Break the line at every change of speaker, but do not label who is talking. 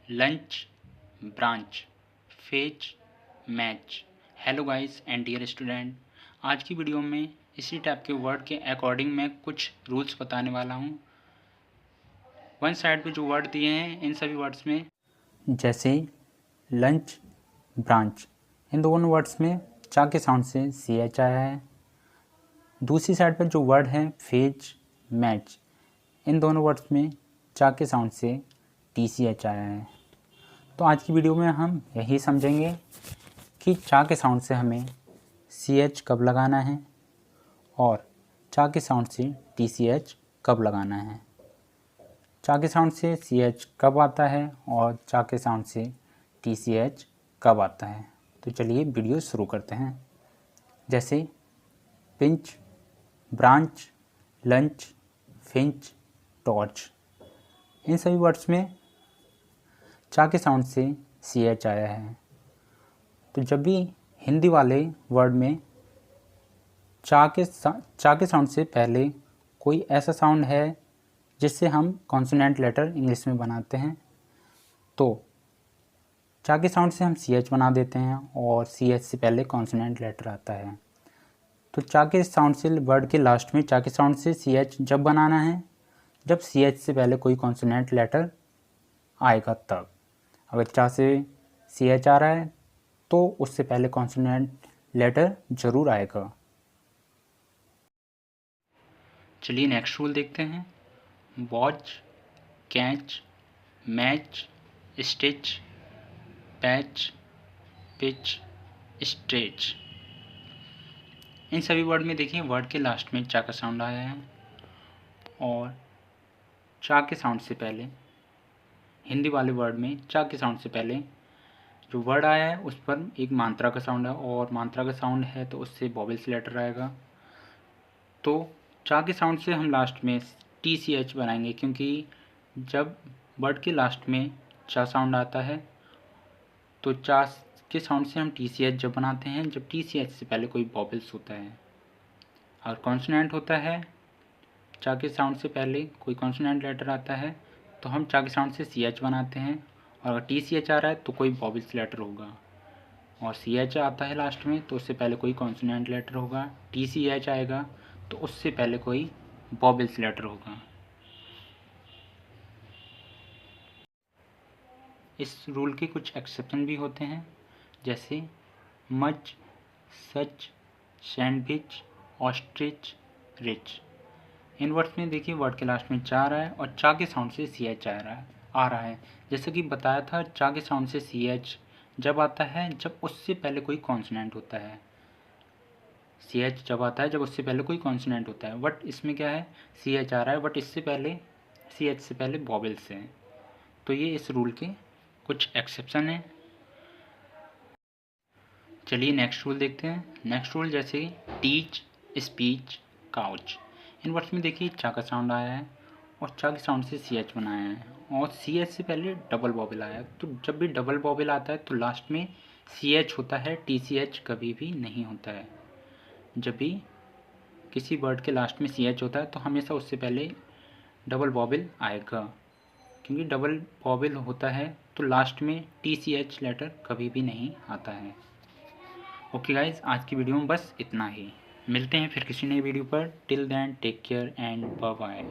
Lunch, branch, fetch, match. Hello guys and dear student, आज की video में इसी टाइप के वर्ड के अकॉर्डिंग मैं कुछ रूल्स बताने वाला हूँ। वन साइड पे जो वर्ड दिए हैं इन सभी वर्ड्स में जैसे लंच, ब्रांच, इन दोनों वर्ड्स में चा के साउंड से सी एच आया है। दूसरी साइड पर जो वर्ड है फेज, मैच, इन दोनों वर्ड्स में चा के साउंड से टी सी एच आया है। तो आज की वीडियो में हम यही समझेंगे कि चा के साउंड से हमें सी एच कब लगाना है और चा के साउंड से टी सी एच कब लगाना है। चा के साउंड से सी एच कब आता है और चा के साउंड से टी सी एच कब आता है। तो चलिए वीडियो शुरू करते हैं। जैसे pinch, branch, lunch, finch, torch, इन सभी वर्ड्स में चा के साउंड से सी एच आया है। तो जब भी हिंदी वाले वर्ड में चा के साउंड से पहले कोई ऐसा साउंड है जिससे हम कॉन्सोनेंट लेटर इंग्लिश में बनाते हैं, तो चा के साउंड से हम सी एच बना देते हैं और सी एच से पहले कॉन्सोनेंट लेटर आता है। तो चा के साउंड से वर्ड के लास्ट में चा के साउंड से सी एच जब बनाना है जब सी एच से पहले कोई कॉन्सोनेंट लेटर आएगा तब। अगर चा से सी एच आ रहा है तो उससे पहले कॉन्सोनेंट लेटर ज़रूर आएगा। चलिए नेक्स्ट रूल देखते हैं। Watch, catch, match, stitch, patch, pitch, stretch, इन सभी वर्ड में देखिए वर्ड के लास्ट में चा का साउंड आया है और चा के साउंड से पहले हिंदी वाले वर्ड में चा के साउंड से पहले जो वर्ड आया है उस पर एक मात्रा का साउंड है और मात्रा का साउंड है तो उससे वॉवेल्स लेटर आएगा। तो चा के साउंड से हम लास्ट में टी सी एच बनाएंगे क्योंकि जब वर्ड के लास्ट में चा साउंड आता है तो चा के साउंड से हम टी सी एच जब बनाते हैं जब टी सी एच से पहले कोई वॉवेल्स होता है। और कॉन्सोनेंट होता है चा के साउंड से पहले कोई कॉन्सोनेंट लेटर आता है तो हम चा के साउंड से सी एच बनाते हैं और अगर टी सी एच आ रहा है तो कोई वॉवेल्स लेटर होगा और सी एच आता है लास्ट में तो उससे पहले कोई कॉन्सोनेंट लेटर होगा। टी सी एच आएगा तो उससे पहले कोई वॉवेल्स लेटर होगा। इस रूल के कुछ एक्सेप्शन भी होते हैं जैसे मच, सच, सैंडविच, ऑस्ट्रिच, रिच। इन वर्ड्स में देखिए वर्ड के लास्ट में चा आ रहा है और चा के साउंड से सी एच आ रहा है। जैसे कि बताया था चा के साउंड से सी एच जब आता है जब उससे पहले कोई कॉन्सोनेंट होता है। सी एच जब आता है जब उससे पहले कोई कॉन्सोनेंट होता है। बट इसमें क्या है सी एच आ रहा है बट इससे पहले सी एच से पहले वॉवेल्स हैं। तो ये इस रूल के कुछ एक्सेप्शन हैं। चलिए नेक्स्ट रूल देखते हैं। नेक्स्ट रूल जैसे टीच, स्पीच, काउच, इन वर्ड्स में देखिए चा का साउंड आया है और चा के साउंड से सी एच बनाया है और सी एच से पहले डबल वॉवेल आया है। तो जब भी डबल वॉवेल आता है तो लास्ट में सी एच होता है, टी सी एच कभी भी नहीं होता है। जब भी किसी वर्ड के लास्ट में सी एच होता है तो हमेशा उससे पहले डबल वॉवेल आएगा। क्योंकि डबल वॉवेल होता है तो लास्ट में टी सी एच लेटर कभी भी नहीं आता है। ओके गाइज, आज की वीडियो में बस इतना ही। मिलते हैं फिर किसी नई वीडियो पर। Till then take care and bye bye.